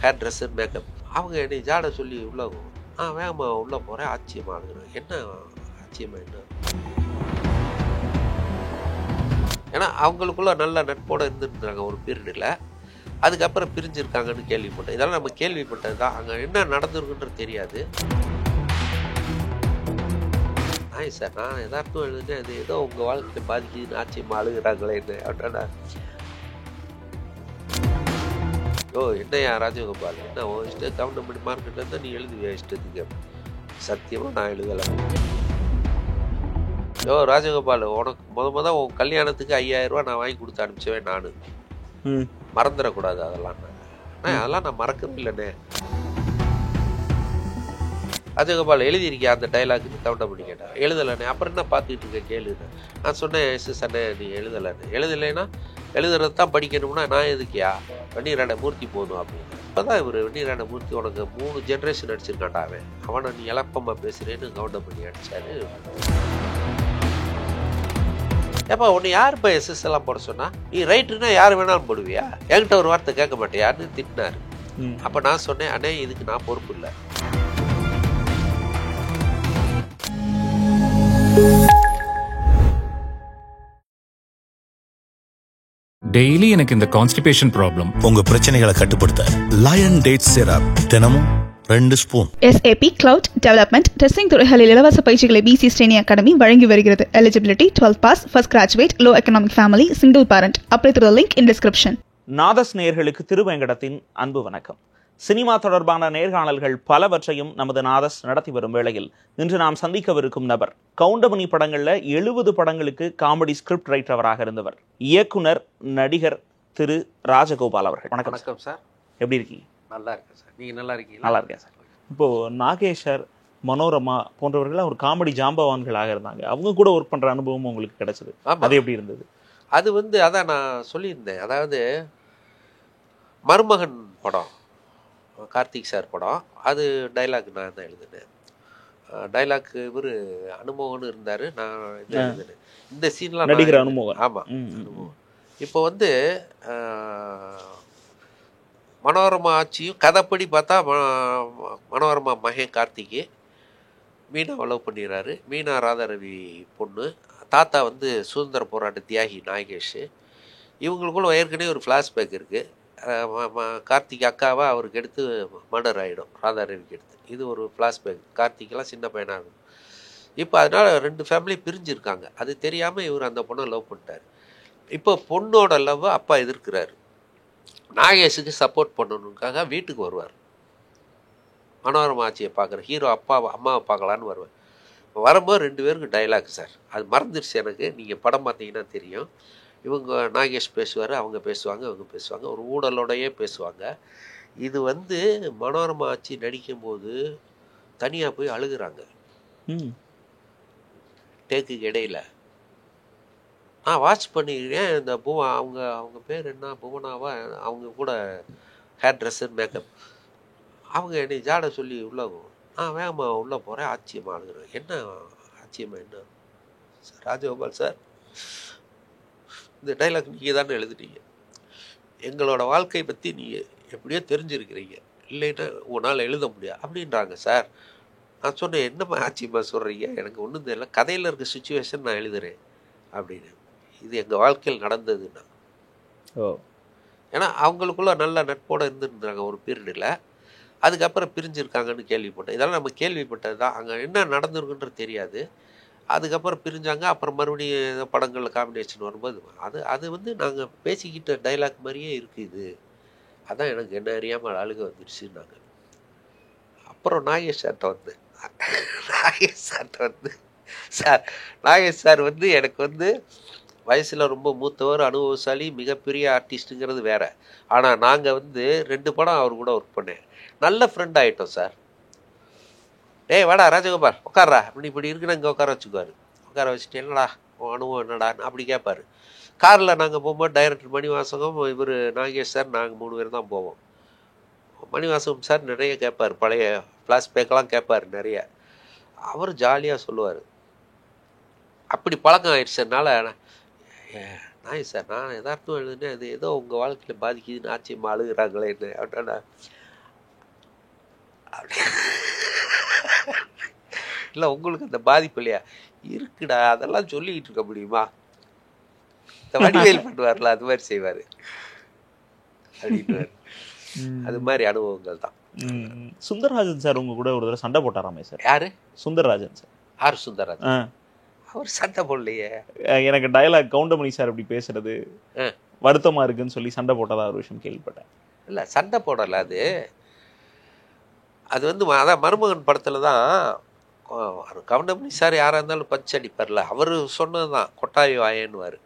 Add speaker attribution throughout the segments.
Speaker 1: Hair dress makeup. அவங்க என்னை ஜாட சொல்லி உள்ளே வேகமாக உள்ளே போகிறேன். ஆச்சரியமாக அழுகிறேன். என்ன ஆச்சரியமாக என்ன? ஏன்னா அவங்களுக்குள்ள நல்ல நட்போடு இருந்துருந்தாங்க ஒரு பீரியடில். அதுக்கப்புறம் பிரிஞ்சிருக்காங்கன்னு கேள்விப்பட்டேன். இதெல்லாம் நம்ம கேள்விப்பட்டது தான். அங்கே என்ன நடந்திருக்குன்றது தெரியாது. சார் நான் எதார்த்தம் எழுதுனேன். அது ஏதோ உங்கள் வாழ்க்கையை பாதிக்குதுன்னு ஆச்சரியமாக அழுகிறாங்களே என்ன அப்படின்னா, என்னையா ராஜகோபால், என்ன இஷ்டம் கவர்மெண்ட் பண்ணி மார்க்கெட்டில் இருந்தால் நீ எழுதுவியா இஷ்டத்துக்கு? சத்தியமாக நான் எழுதலை. ராஜகோபால், உனக்கு முத உன் கல்யாணத்துக்கு 5000 ரூபா நான் வாங்கி கொடுத்து அனுப்பிச்சவேன் நான். மறந்துடக்கூடாது அதெல்லாம். அதெல்லாம் நான் மறக்கவே இல்லைண்ணே. ராஜகோபால் எழுதியிருக்கியா அந்த டைலாக்கு? கவுண்டமணி கேட்டேன். எழுதலைண்ணே. அப்புறம் என்ன பார்த்துக்கிட்டு இருக்க கேளுன்னு நான் சொன்னேன். அண்ணே நீ எழுதலைண்ணே. எழுதலைன்னா எழுதுறது தான் படிக்கணும்னா நான் எதுக்கியா? வெந்நீராட மூர்த்தி போதும் அப்படின்னு. இப்போதான் இவர் வெந்நீராட மூர்த்தி உனக்கு 3 ஜென்ரேஷன் அடிச்சிருக்காண்டா அவனை நீ இழப்பமாக பேசுகிறேன்னு கவுண்டமணி அடித்தாரு. ஏப்பா உன்னை யார் இப்போ எஸ்எஸ் எல்லாம் போட சொன்னா? நீ ரைட்டுன்னா யார் வேணாலும் போடுவியா? என்கிட்ட ஒரு வார்த்தை கேட்க மாட்டேயான்னு திட்டினாரு. அப்போ நான் சொன்னேன், அண்ணே இதுக்கு நான் பொறுப்பு இல்லை.
Speaker 2: டெய்லி எனக்கு இந்த கான்ஸ்டிபேஷன் ப்ராப்ளம்.
Speaker 3: உங்க பிரச்சனைகளை கட்டுப்படுத்த லயன் டேட் சிரப் தினமும் 2 spoon.
Speaker 4: SAP Cloud Development testing துறைகளில் இலவச பயிற்சிகளை BC Sreni Academy வழங்கி வருகிறது. Eligibility 12 pass, first graduate, low economic family, single parent. Apply through the link in description.
Speaker 5: நாதஸ் நேயர்களுக்கு திருவேங்கடத்தின் அன்பு வணக்கம். சினிமா தொடர்பான நேர்காணல்கள் பலவற்றையும் நமது நாதஸ் நடத்தி வரும் வேளையில் இன்று நாம் சந்திக்கவிருக்கும் நபர் கவுண்டமணி படங்கள்ல 70 படங்களுக்கு காமெடி ஸ்கிரிப்ட் ரைட்டராக இருந்தவர், இயக்குனர், நடிகர் திரு ராஜகோபால் அவர்கள்.
Speaker 1: வணக்கம் சார்.
Speaker 5: எப்படி இருக்கீங்க?
Speaker 1: நல்லா இருக்கேன் சார். நீங்க நல்லா இருக்கீங்க?
Speaker 5: நல்லா இருக்கேன் சார். இப்போ நாகேஷ் சார், மனோரமா போன்றவர்கள் ஒரு காமெடி ஜாம்பவான்களாக இருந்தாங்க. அவங்க கூட ஒர்க் பண்ற அனுபவம் உங்களுக்கு கிடைச்சது. அது எப்படி இருந்தது?
Speaker 1: அது அதான் நான் சொல்லியிருந்தேன். அதாவது மருமகன் படம், கார்த்திக் சார் படம், அது டைலாக் நான் தான் எழுதினேன். டைலாக் இவர் அனுமோகன் இருந்தார், நான் இது எழுதினேன். இந்த சீன்லாம்
Speaker 5: நடிகர் அனுமோகன்.
Speaker 1: ஆமாம், அனுமோகன். இப்போ மனோரமா ஆட்சியும் கதைப்படி பார்த்தா மனோரமா மகன் கார்த்திக்கு மீனாவை லவ் பண்ணிடுறாரு. மீனா ராதாரவி பொண்ணு. தாத்தா சுதந்திர போராட்ட தியாகி நாகேஷ். இவங்களுக்குள்ள ஏற்கனவே ஒரு ஃப்ளாஷ்பேக் இருக்குது. கார்த்திக் அக்காவை அவருக்கு எடுத்து மர்டர் ஆகிடும், ராதாரவிக்கு எடுத்து. இது ஒரு ஃப்ளாஷ்பேக். கார்த்திக்கெல்லாம் சின்ன பையனாக இருக்கும். இப்போ அதனால் 2 ஃபேமிலி பிரிஞ்சிருக்காங்க. அது தெரியாமல் இவர் அந்த பொண்ணை லவ் பண்ணிட்டார். இப்போ பொண்ணோட லவ் அப்பா எதிர்க்கிறார். நாகேஷுக்கு சப்போர்ட் பண்ணணுக்காக வீட்டுக்கு வருவார். மனோரமா ஆட்சியை பார்க்குற ஹீரோ அம்மாவை பார்க்கலான்னு வருவார். வரும்போது 2 பேருக்கு டைலாக் சார். அது மறந்துடுச்சு எனக்கு. நீங்கள் படம் பார்த்தீங்கன்னா தெரியும். இவங்க நாகேஷ் பேசுவார், அவங்க பேசுவாங்க, அவங்க பேசுவாங்க, ஒரு ஊழலோடையே பேசுவாங்க. இது மனோரமா ஆட்சி நடிக்கும்போது தனியாக போய் அழுகுறாங்க டேக்குக்கு இடையில. நான் வாட்ச் பண்ணிக்கிறேன். இந்த அவங்க பேர் என்ன, புவனாவா, அவங்க கூட ஹேர் ட்ரெஸ்ஸு மேக்கப். அவங்க என்னை ஜாட சொல்லி வேகமாக உள்ளே போகிறேன். ஆச்சரியமாக அழுகிறேன். என்ன ஆச்சரியமாக என்ன? சார் ராஜகோபால் சார், இந்த டைலாக் நீங்கள் தானே எழுதுனீங்க. எங்களோட வாழ்க்கையை பற்றி நீங்கள் எப்படியோ தெரிஞ்சிருக்கிறீங்க, இல்லைன்னா உன்னால் எழுத முடியாது அப்படின்றாங்க சார். நான் சொன்னேன், என்னம்மா ஆச்சரியமா சொல்கிறீங்க? எனக்கு ஒன்றும் தெரியல, கதையில் இருக்க சுச்சுவேஷன் நான் எழுதுகிறேன் அப்படின்னு. இது எங்கள் வாழ்க்கையில் நடந்ததுன்னா. ஏன்னா அவங்களுக்குள்ள நல்ல நட்போடு இருந்துருந்தாங்க ஒரு பீரியடில். அதுக்கப்புறம் பிரிஞ்சிருக்காங்கன்னு கேள்விப்பட்டேன். இதெல்லாம் நம்ம கேள்விப்பட்டது தான். அங்கே என்ன நடந்திருக்குன்றது தெரியாது. அதுக்கப்புறம் பிரிஞ்சாங்க. அப்புறம் மறுபடியும் ஏதோ படங்களில் காம்பினேஷன் வரும்போது அது நாங்கள் பேசிக்கிட்ட டைலாக் மாதிரியே இருக்குது. அதான் எனக்கு என்ன அறியாமல் அழுக வந்துடுச்சுன்னாங்க. அப்புறம் நாகேஷ் சார்கிட்ட நாகேஷ் சார் எனக்கு வயசில் ரொம்ப மூத்தவர், அனுபவசாலி, மிகப்பெரிய ஆர்டிஸ்ட்டுங்கிறது வேற. ஆனால் நாங்கள் 2 படம் அவர் கூட ஒர்க் பண்ணேன். நல்ல ஃப்ரெண்ட் ஆகிட்டோம் சார். டேய் வாடா ராஜகோபால் உட்கார்றா அப்படின்னு, இப்படி இருக்குன்னு இங்கே உட்கார வச்சுக்குவார். உட்கார வச்சுட்டு என்னடா அனுபவம் என்னடா அப்படி கேட்பார். காரில் நாங்கள் போகும்போது டைரக்டர் மணிவாசகம், இவர் நாகேஷ் சார், நாங்கள் 3 பேர் தான் போவோம். மணிவாசகம் சார் நிறைய கேட்பார், பழைய ஃப்ளாஷ்பேக்கெல்லாம் கேட்பார் நிறைய. அவர் ஜாலியாக சொல்லுவார். அப்படி பழக்கம் ஆயிடுச்சதுனால, சார் நான் எதார்த்தம் எழுதுனேன். அது ஏதோ உங்கள் வாழ்க்கையில் பாதிக்குதுன்னு ஆச்சரியமாக அழுகிறாங்களே என்ன அப்படின்னா, அப்படி இல்லை உங்களுக்கு அந்த பாதிப்பு இல்லையா? இருக்குடா, அதெல்லாம் சொல்லிக்கிட்டு இருக்க முடியுமா? இந்த வடிவேல் பண்ணுவார்ல, அது மாதிரி செய்வார் அப்படின்னு. அது மாதிரி அனுபவங்கள் தான்.
Speaker 5: சுந்தரராஜன் சார் உங்க கூட ஒரு தடவை சண்டை போட்டாராமே சார்?
Speaker 1: யாரு?
Speaker 5: சுந்தரராஜன் சார்.
Speaker 1: ஆர் சுந்தரராஜன்? அவர் சண்டை போடலையே.
Speaker 5: எனக்கு டயலாக் கவுண்டமணி சார் இப்படி பேசுறது வருத்தமா இருக்குன்னு சொல்லி சண்டை போட்டதா ஒரு விஷயம் கேள்விப்பட்டேன்.
Speaker 1: இல்லை, சண்டை போடலை. அது வந்து அதான் மருமகன் படத்தில் தான் கவுண்டமணி சார் யாராக இருந்தாலும் பஞ்சு அடிப்பார்ல, அவர் சொன்னது தான் கொட்டாவி வாயன்னுவார்.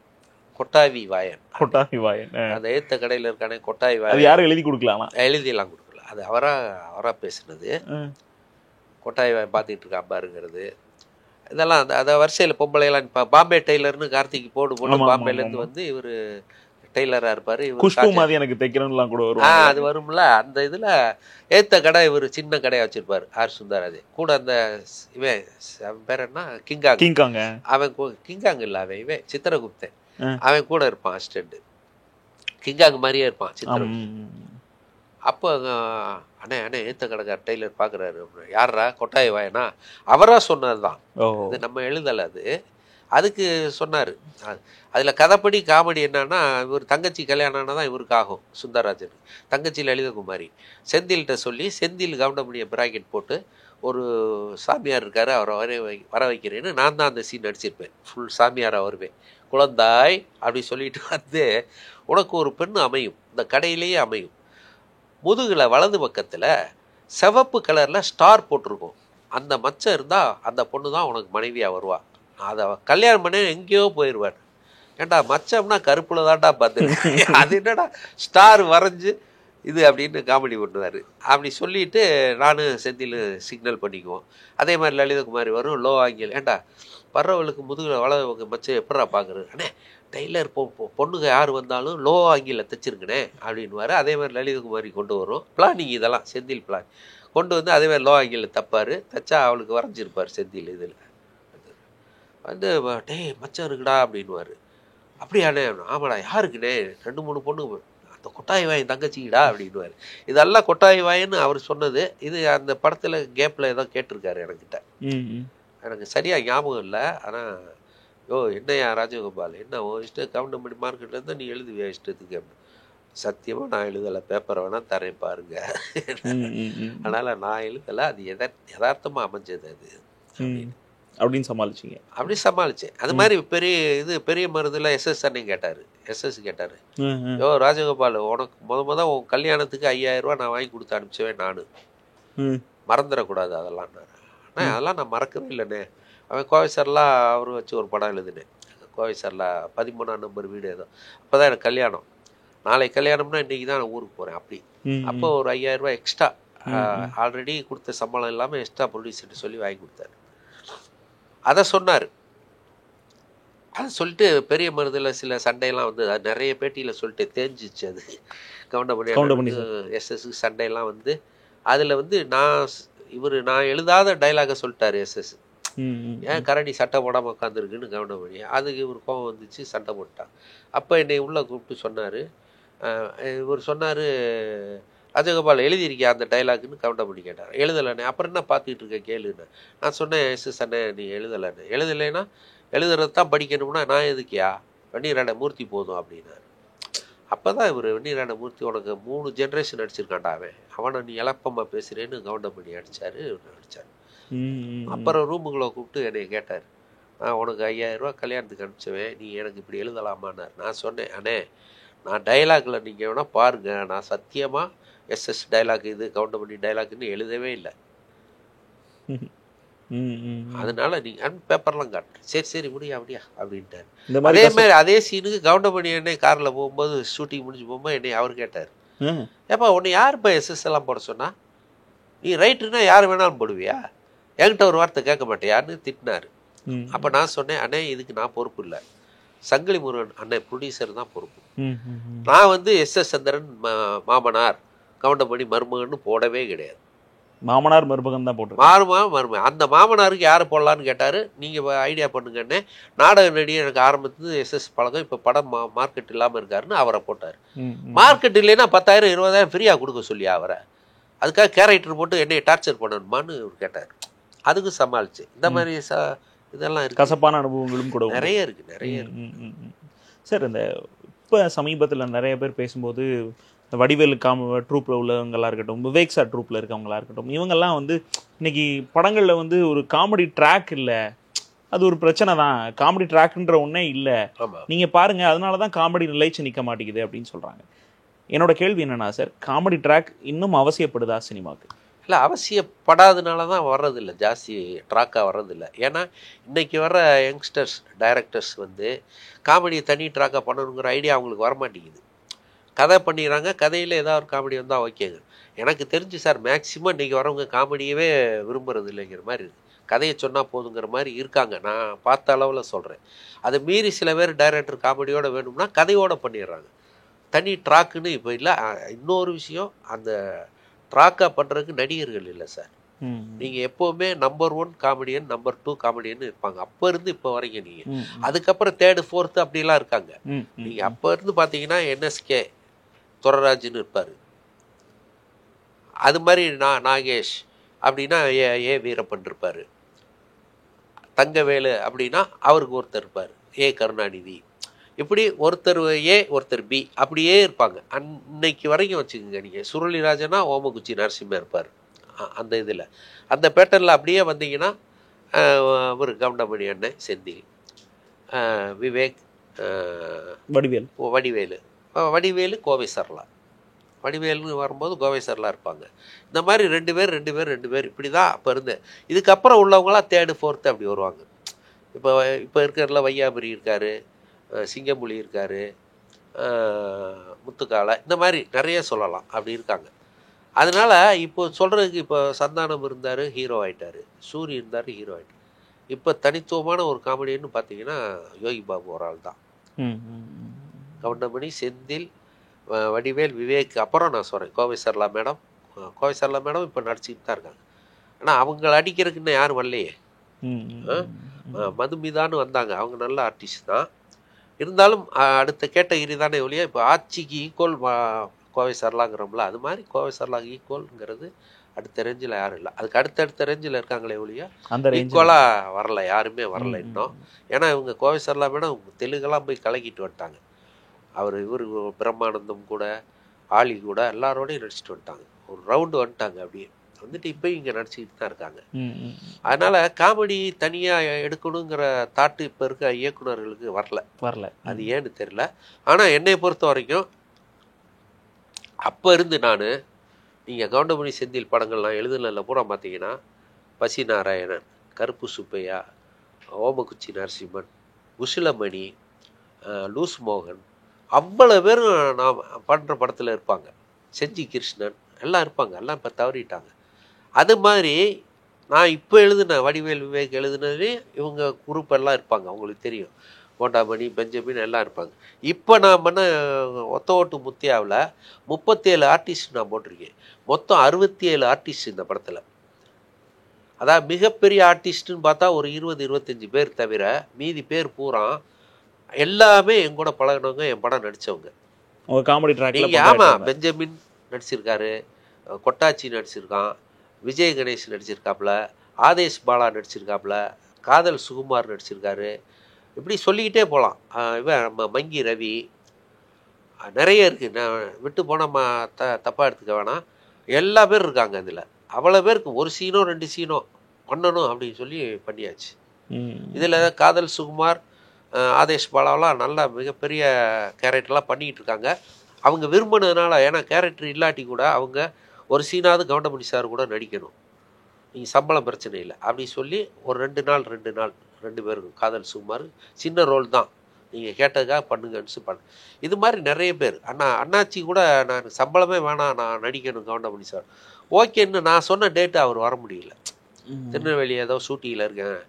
Speaker 1: கொட்டாவி வாயன்,
Speaker 5: கொட்டாவி வாயன்.
Speaker 1: அந்த ஏத்த கடையில் இருக்கானே கொட்டாவி வாயன்.
Speaker 5: அது யாரும் எழுதி கொடுக்கலாமா?
Speaker 1: எழுதியெல்லாம் கொடுக்கல, அது அவராக பேசுனது. கொட்டாவி வாயன் பார்த்துக்கிட்டு இருக்கா பாருங்கிறது இதெல்லாம். அந்த வரிசையில் பொம்பளையெல்லாம் இப்போ பாம்பே டெய்லர்னு கார்த்திக் போடு பாம்பேலேருந்து வந்து இவர் டெய்லராக இருப்பார்.
Speaker 5: குஷ்பு மாதிரி எனக்கு தைக்கிறோம்லாம் கூட வரும்.
Speaker 1: அது வரும்ல. அந்த இதில் ஏத்த கடை இவர் சின்ன கடையாக வச்சிருப்பார் ஆர் சுந்தரராஜன். கூட அந்த இவன் அவன் பேர் என்ன, கிங்காங்க. அவன் கிங்காங் இல்லை, அவன் இவன் சித்திரகுப்தன். அவன் கூட இருப்பான் அசிஸ்டண்ட். கிங்காங் மாதிரியே இருப்பான் சித்திரகுப்தன். அப்போ அண்ணே ஏத்த கடைக்கார் டெய்லர் பார்க்குறாரு. யாரா? கொட்டாய் வாயனா? அவராக சொன்னது தான், இது நம்ம எழுதலை. அதுக்கு சொன்னார். அதில் கதைப்படி காமெடி என்னன்னா, இவர் தங்கச்சி கல்யாணம்னா தான் இவருக்கு ஆகும் சுந்தரராஜன். தங்கச்சி லலிதகுமாரி செந்தில்கிட்ட சொல்லி, செந்தில் கவுண்டமணியை பிராக்கெட் போட்டு ஒரு சாமியார் இருக்கார், அவரை வர வைக்கிறேன்னு நான் தான் அந்த சீன் நடிச்சிருப்பேன். ஃபுல் சாமியாராக வருவேன். குழந்தாய் அப்படி சொல்லிட்டு வந்து, உனக்கு ஒரு பெண் அமையும், இந்த கடையிலேயே அமையும். முதுகில் வலது பக்கத்தில் சிவப்பு கலரில் ஸ்டார் போட்டிருக்கும். அந்த மச்சம் இருந்தால் அந்த பொண்ணு தான் உனக்கு மனைவியாக வருவா. அதை கல்யாணம் பண்ண எங்கேயோ போயிடுவார். ஏண்டா மச்சம்னா கருப்புல தான்டா பார்த்துருக்கேன், அது என்னடா ஸ்டார் வரைஞ்சி இது அப்படின்னு காமெடி பண்ணுவார். அப்படி சொல்லிவிட்டு நானும் செந்தில் சிக்னல் பண்ணிக்குவோம். அதே மாதிரி லலிதகுமாரி வரும், லோ ஆங்கில். ஏண்டா வர்றவளுக்கு முதுகில் வளர்வங்க மச்சம் எப்படா பார்க்குறது? அண்ணே டெய்லர் பொண்ணுங்க யார் வந்தாலும் லோ ஆங்கில தைச்சிருங்கண்ணே அப்படின்வார். அதே மாதிரி லலிதகுமாரி கொண்டு வரும் பிளானிங். இதெல்லாம் செந்தில் பிளான் கொண்டு வந்து அதே மாதிரி லோ ஆங்கில தப்பார். தைச்சா அவளுக்கு வரைஞ்சிருப்பார் செந்தில். இதில் வந்து டேய் மச்சம் இருக்குடா அப்படின்வார். அப்படியாண்ணே? ஆமாடா. யாருக்குண்ணே? 2-3 பொண்ணுங்க. அந்த கொட்டாய் வாயன் தங்கச்சிக்கிடா அப்படின்வார். இதெல்லாம் கொட்டாய் வாயன்னு அவர் சொன்னது. இது அந்த படத்தில் கேப்பில் ஏதோ கேட்டிருக்காரு எனக்கிட்ட. எனக்கு சரியாக ஞாபகம் இல்லை. ஆனால் என்னையா ராஜகோபால், என்ன இஷ்டம் கவுண்டமணி மார்க்கெட்லேருந்து நீ எழுதுவியா இஷ்டத்துக்கு? சத்தியமாக நான் எழுதலை, பேப்பரை வேணால் தரேன் பாருங்க. அதனால் நான் எழுதலை, அது யதார்த்தமாக அமைஞ்சது அது
Speaker 5: அப்படின்னு சமாளிச்சிங்க.
Speaker 1: அப்படி சமாளித்தேன். அது மாதிரி பெரிய மருந்தில் எஸ்எஸ் அண்ணன் கேட்டார். எஸ்எஸ் கேட்டார், ராஜகோபால் உனக்கு உன் கல்யாணத்துக்கு 5000 ரூபா நான் வாங்கி கொடுத்து அனுப்பிச்சவேன், நான் மறந்துடக்கூடாது அதெல்லாம். ஆனால் அதெல்லாம் நான் மறக்கவே இல்லைண்ணே. அவன் கோவை சார்லாம் அவர் வச்சு ஒரு படம் எழுதுனேன். கோவை சார்லாம் 13ஆம் நம்பர் வீடு ஏதோ. அப்போ தான் எனக்கு கல்யாணம். நாளைக்கு கல்யாணம்னா இன்றைக்கி தான் நான் ஊருக்கு போகிறேன். அப்படி அப்போ ஒரு 5000 ரூபா எக்ஸ்ட்ரா ஆல்ரெடி கொடுத்த சம்பளம் இல்லாமல் எக்ஸ்ட்ரா ப்ரொடியூசர்ட்டு சொல்லி வாங்கி கொடுத்தாரு. அதை சொன்னார். அதை சொல்லிட்டு பெரிய மருந்தில் சில சண்டையெல்லாம் வந்து நிறைய பேட்டியில் சொல்லிட்டு தேஞ்சிச்சு. அது கவுண்டமணி எஸ்எஸ்க்கு சண்டையெல்லாம் வந்து அதில் வந்து நான் எழுதாத டைலாகை சொல்லிட்டாரு எஸ்எஸ். ஏன் கரடி சட்டை போடாமல் உட்காந்துருக்குன்னு கவுண்டமணி. அதுக்கு இவர் கோவம் வந்துச்சு, சண்டை போட்டான். அப்போ என்னை உள்ளே கூப்பிட்டு சொன்னார். இவர் சொன்னார், ராஜகோபால் எழுதியிருக்கியா அந்த டைலாக்னு கவுண்டமணி கேட்டார். எழுதலைண்ணே. அப்புறம் என்ன பார்த்துக்கிட்டு இருக்க கேளுன்னு நான் சொன்னேன். எஸ்எஸ் அண்ணே நீ எழுதலைண்ணே. எழுதலைன்னா எழுதுறது தான் படிக்கணும்னா நான் எதுக்கியா, வெந்நீரான மூர்த்தி போதும் அப்படின்னாரு. அப்போ தான் இவர் வெந்நீரான மூர்த்தி உனக்கு 3 ஜென்ரேஷன் அடிச்சிருக்காண்டா அவனை நீ இழப்பமாக பேசுகிறேன்னு கவுண்டமணி அடித்தார். அடித்தார். அப்புறம் ரூமுக்குள்ளே கூப்பிட்டு என்னை கேட்டார், உனக்கு 5000 ரூபா கல்யாணத்துக்கு அனுப்பிச்சவேன், நீ எனக்கு இப்படி எழுதலாமான்னார். நான் சொன்னேன், அண்ணே நான் டைலாகில் நீங்கள் வேணால் பாருங்கள், நான் சத்தியமாக எஸ்எஸ் டைலாக் இது கவுண்டமணி டைலாக்னு எழுதவே இல்லை. அதனால நீங்கள் பேப்பர்லாம் காட்டுறேன். சரி முடியா அப்படின்ட்டார். அதே மாதிரி அதே சீனுக்கு கவுண்டமணி என்னை காரில் போகும்போது ஷூட்டிங் முடிஞ்சு போகும்போது என்னை அவர் கேட்டார், ஏப்பா உன்னை யாருப்பா எஸ்எஸ் எல்லாம் போட சொன்னா, நீ ரைட்டுன்னா யார் வேணாலும் போடுவியா, என்கிட்ட ஒரு வார்த்தை கேட்க மாட்டேயான்னு திட்டினார். அப்போ நான் சொன்னேன், அண்ணே இதுக்கு நான் பொறுப்பு இல்லை, சங்கிலி முருகன் அண்ணன் ப்ரொடியூசர் தான் பொறுப்பு. நான் வந்து எஸ்எஸ் சந்திரன் மாமனார் கவுண்டமணி மருமகன்னு போடவே கிடையாது.
Speaker 5: மாமனார் மருமகன் தான் போட்டு
Speaker 1: மருமகன். அந்த மாமனாருக்கு யாரை போடலான்னு கேட்டார். நீங்கள் ஐடியா பண்ணுங்கன்னே. நாடக நடிகை எனக்கு ஆரம்பத்து எஸ்எஸ் பழக்கம், இப்போ படம் மார்க்கெட் இல்லாமல் இருக்காருன்னு அவரை போட்டார். மார்க்கெட் இல்லைன்னா 10,000 20,000 ஃப்ரீயாக கொடுக்க சொல்லி அவரை அதுக்காக கேரக்டர் போட்டு என்னை டார்ச்சர் பண்ணணுமான்னு அவர் கேட்டார். அதுக்கும் சமாளிச்சு. இந்த மாதிரி இதெல்லாம் இருக்கு.
Speaker 5: கசப்பான அனுபவங்களும் கூட
Speaker 1: நிறைய இருக்குது, நிறைய இருக்கு.
Speaker 5: சார், இந்த இப்போ சமீபத்தில் நிறைய பேர் பேசும்போது இந்த வடிவேலு ட்ரூப்பில் உள்ளவங்களாக இருக்கட்டும், விவேக் சார் ட்ரூப்பில் இருக்கவங்களா இருக்கட்டும், இவங்கெல்லாம் வந்து இன்னைக்கு படங்களில் வந்து ஒரு காமெடி ட்ராக் இல்லை, அது ஒரு பிரச்சனை தான், காமெடி ட்ராக்ன்ற ஒன்றே இல்லை, நீங்கள் பாருங்கள் அதனால தான் காமெடி நிலைச்சு நிற்க மாட்டேங்குது அப்படின்னு சொல்கிறாங்க. என்னோட கேள்வி என்னன்னா சார், காமெடி ட்ராக் இன்னும் அவசியப்படுதா சினிமாவுக்கு?
Speaker 1: இல்லை, அவசியப்படாதனால தான் வர்றதில்லை, ஜாஸ்தி ட்ராக்காக வர்றதில்லை. ஏன்னா இன்றைக்கி வர்ற யங்ஸ்டர்ஸ் டைரக்டர்ஸ் வந்து காமெடியை தனி ட்ராக்காக பண்ணணுங்கிற ஐடியா அவங்களுக்கு வரமாட்டேங்குது. கதை பண்ணிடுறாங்க, கதையில் ஏதாவது ஒரு காமெடி வந்தால் ஓகேங்க. எனக்கு தெரிஞ்சு சார் மேக்ஸிமம் இன்றைக்கி வரவங்க காமெடியவே விரும்புறது இல்லைங்கிற மாதிரி இருக்குது. கதையை சொன்னால் போதுங்கிற மாதிரி இருக்காங்க, நான் பார்த்த அளவில் சொல்கிறேன். அதை மீறி சில பேர் டைரக்டர் காமெடியோடு வேணும்னா கதையோடு பண்ணிடுறாங்க. தனி ட்ராக்குன்னு இப்போ இல்லை. இன்னொரு விஷயம், அந்த ட்ராக்காக பண்ணுறதுக்கு நடிகர்கள் இல்லை சார். நீங்கள் எப்போவுமே நம்பர் 1 காமெடியன், நம்பர் 2 காமெடியன் இருப்பாங்க. அப்போ இருந்து இப்போ வரைக்கும் நீங்கள் அதுக்கப்புறம் 3rd 4th அப்படிலாம் இருக்காங்க. நீங்கள் அப்போ இருந்து பார்த்தீங்கன்னா NSK துரராஜ்னு இருப்பார், அது மாதிரி நாகேஷ் அப்படின்னா ஏ வீரப்பன் இருப்பார், தங்கவேலு அப்படின்னா அவருக்கு ஒருத்தர் இருப்பார், கருணாநிதி. இப்படி ஒருத்தர் ஏ ஒருத்தர் பி அப்படியே இருப்பாங்க அன்னைக்கு வரைக்கும் வச்சுக்கோங்க. நீங்கள் சுருளிராஜனா ஓமகுச்சி நரசிம்ம இருப்பார் அந்த இதில், அந்த பேட்டர்னில் அப்படியே வந்தீங்கன்னா ஒரு கவுண்டமணி அண்ணன் செந்தில், விவேக், வடிவேலு கோவை சரளா. வடிவேலுன்னு வரும்போது கோவை சரளா இருப்பாங்க. இந்த மாதிரி 2 பேர் இப்படி தான் அப்போ இருந்து. இதுக்கப்புறம் உள்ளவங்களாம் 3rd 4th அப்படி வருவாங்க. இப்போ இருக்கிறதுல வையாபுரி இருக்கார், சிங்கமொழி இருக்கார், முத்துக்காலை, இந்த மாதிரி நிறைய சொல்லலாம், அப்படி இருக்காங்க. அதனால் இப்போ சொல்கிறதுக்கு, இப்போ சந்தானம் இருந்தார், ஹீரோ ஆகிட்டார், சூரி இருந்தார், ஹீரோ ஆகிட்டார். இப்போ தனித்துவமான ஒரு காமெடின்னு பார்த்தீங்கன்னா யோகி பாபு ஒரு ஆள் தான். கவுண்டமணி, செந்தில், வடிவேல், விவேக். அப்புறம் நான் சொல்கிறேன் கோவை சரளா மேடம் இப்போ நடிச்சுக்கிட்டு தான் இருக்காங்க. ஆனால் அவங்கள அடிக்கிறதுக்கு இன்னும் யாரும் வரலையே. மதுமிதான்னு வந்தாங்க, அவங்க நல்ல ஆர்டிஸ்ட் தான். இருந்தாலும் அடுத்த கேட்டகிரி தானே ஒழிய இப்போ ஆட்சிக்கு ஈக்குவல் கோவை சரளாங்கிறோம்ல, அது மாதிரி கோவை சரளாக்கு ஈக்குவல்ங்கிறது அடுத்த ரேஞ்சில் யாரும் இல்லை. அதுக்கு அடுத்தடுத்த ரேஞ்சில் இருக்காங்களே ஒழிய அந்த ஈக்குவலாக வரல, யாருமே வரல இன்னும். ஏன்னா இவங்க கோவை சரளா மேடம் தெலுங்கெல்லாம் போய் கலக்கிட்டு வந்துட்டாங்க. இவர் பிரம்மானந்தம் கூட, ஆலி கூட எல்லாரோடையும் நடிச்சிட்டு வந்துட்டாங்க. ஒரு ரவுண்டு வந்துட்டாங்க, அப்படியே வந்துட்டு இப்போ இங்கே நடிச்சுக்கிட்டு தான் இருக்காங்க. அதனால் காமெடி தனியாக எடுக்கணுங்கிற தாட்டு இப்போ இருக்க இயக்குநர்களுக்கு வரல. அது ஏன்னு தெரியல. ஆனால் என்னை பொறுத்த வரைக்கும் அப்போ இருந்து நீங்கள் கவுண்டமணி செந்தில் படங்கள்லாம் எழுதுனதில் பூரா பார்த்தீங்கன்னா பசி நாராயணன், கருப்பு சுப்பையா, ஓமகுச்சி நரசிம்மன், உசிலமணி, லூஸ் மோகன், அவ்வளோ பேரும் நான் பண்ணுற படத்தில் இருப்பாங்க. செஞ்சி கிருஷ்ணன் எல்லாம் இருப்பாங்க, எல்லாம் இப்போ தவறிட்டாங்க. அது மாதிரி நான் இப்போ எழுதுன வடிவேல், விவேக் எழுதுனதே இவங்க குரூப் எல்லாம் இருப்பாங்க, அவங்களுக்கு தெரியும். கோண்டாமணி, பெஞ்சமின் எல்லாம் இருப்பாங்க. இப்போ நான் பண்ண ஒத்த ஓட்டு முத்தியாவில் 37 ஆர்டிஸ்ட் நான் போட்டிருக்கேன். மொத்தம் 67 ஆர்டிஸ்ட் இந்த படத்தில். அதாவது மிகப்பெரிய ஆர்டிஸ்ட்டுன்னு பார்த்தா ஒரு 20-25 பேர் தவிர மீதி பேர் பூரா எல்லாமே என் கூட பழகினவங்க, என் படம் நடித்தவங்க.
Speaker 5: Comedy track.
Speaker 1: ஆமாம், பெஞ்சமின் நடிச்சிருக்காரு, கொட்டாச்சி நடிச்சிருக்கான், விஜய் கணேஷ் நடிச்சிருக்காப்புல, ஆதேஷ் பாலா நடிச்சிருக்காப்புல, காதல் சுகுமார் நடிச்சிருக்காரு, இப்படி சொல்லிக்கிட்டே போகலாம். இவன் நம்ம மங்கி ரவி, நிறைய இருக்குது. நான் விட்டு போனால் தப்பாக எடுத்துக்க வேணாம், எல்லா பேர் இருக்காங்க அதில். அவ்வளோ பேருக்கு ஒரு சீனோ 2 சீனோ பண்ணணும் அப்படின்னு சொல்லி பண்ணியாச்சு. இதில் காதல் சுகுமார், ஆதேஷ் பாலாவெலாம் நல்லா மிகப்பெரிய கேரக்டர்லாம் பண்ணிக்கிட்டு இருக்காங்க. அவங்க விரும்பினதுனால. ஏன்னா கேரக்டர் இல்லாட்டி கூட அவங்க ஒரு சீனாவது கவுண்டமணி சார் கூட நடிக்கணும், நீங்கள் சம்பளம் பிரச்சனை இல்லை அப்படி சொல்லி ஒரு 2 நாள் 2 பேருக்கும். காதல் சுகுமார் சின்ன ரோல் தான், நீங்கள் கேட்டதுக்காக பண்ணுங்கன்னு பண்ண. இது மாதிரி நிறைய பேர். அண்ணாச்சி கூட நான் சம்பளமே வேணாம், நான் நடிக்கணும் கவுண்டமணி சார், ஓகேன்னு நான் சொன்ன டேட்டு அவர் வர முடியல. திருநெல்வேலி ஏதோ ஷூட்டிங்கில் இருக்கேன்,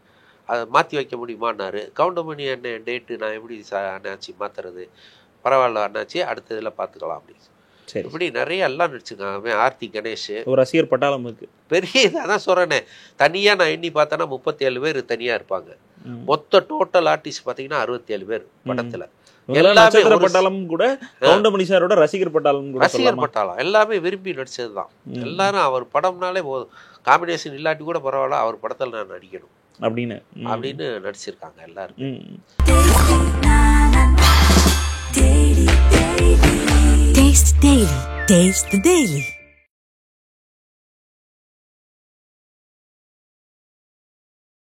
Speaker 1: அதை மாற்றி வைக்க முடியுமான்னாரு. கவுண்டமணி என்ன டேட்டு நான் எப்படி அண்ணாச்சி மாற்றுறது, பரவாயில்ல அண்ணாச்சி அடுத்த இதில் பார்த்துக்கலாம் அப்படின்னு. சரி, இப்படி நிறைய எல்லாம் நடிச்சுக்காங்க. ஆர்த்தி கணேஷ்,
Speaker 5: ஒரு ரசிகர் பட்டாளம் இருக்கு
Speaker 1: பெரிய. அதான் சொல்கிறேனே, தனியாக நான் எண்ணி பார்த்தேன்னா 37 பேர் தனியாக இருப்பாங்க. மொத்த டோட்டல் ஆர்டிஸ்ட் பார்த்தீங்கன்னா 67 பேர் படத்தில். எல்லாமே
Speaker 5: நட்சத்திர பட்டாளம் கூட கவுண்டமணி சாரோட ரசிகர் பட்டாளம் கூட
Speaker 1: ரசிகர் பட்டாளம் எல்லாமே விரும்பி நடிச்சது தான். எல்லாரும் அவர் படம்னாலே காம்பினேஷன் இல்லாட்டி கூட பரவாயில்ல, அவர் படத்தில் நான் நடிக்கணும் அப்படின்னு நடிச்சிருக்காங்க எல்லாரும்.
Speaker 6: Taste the Daily.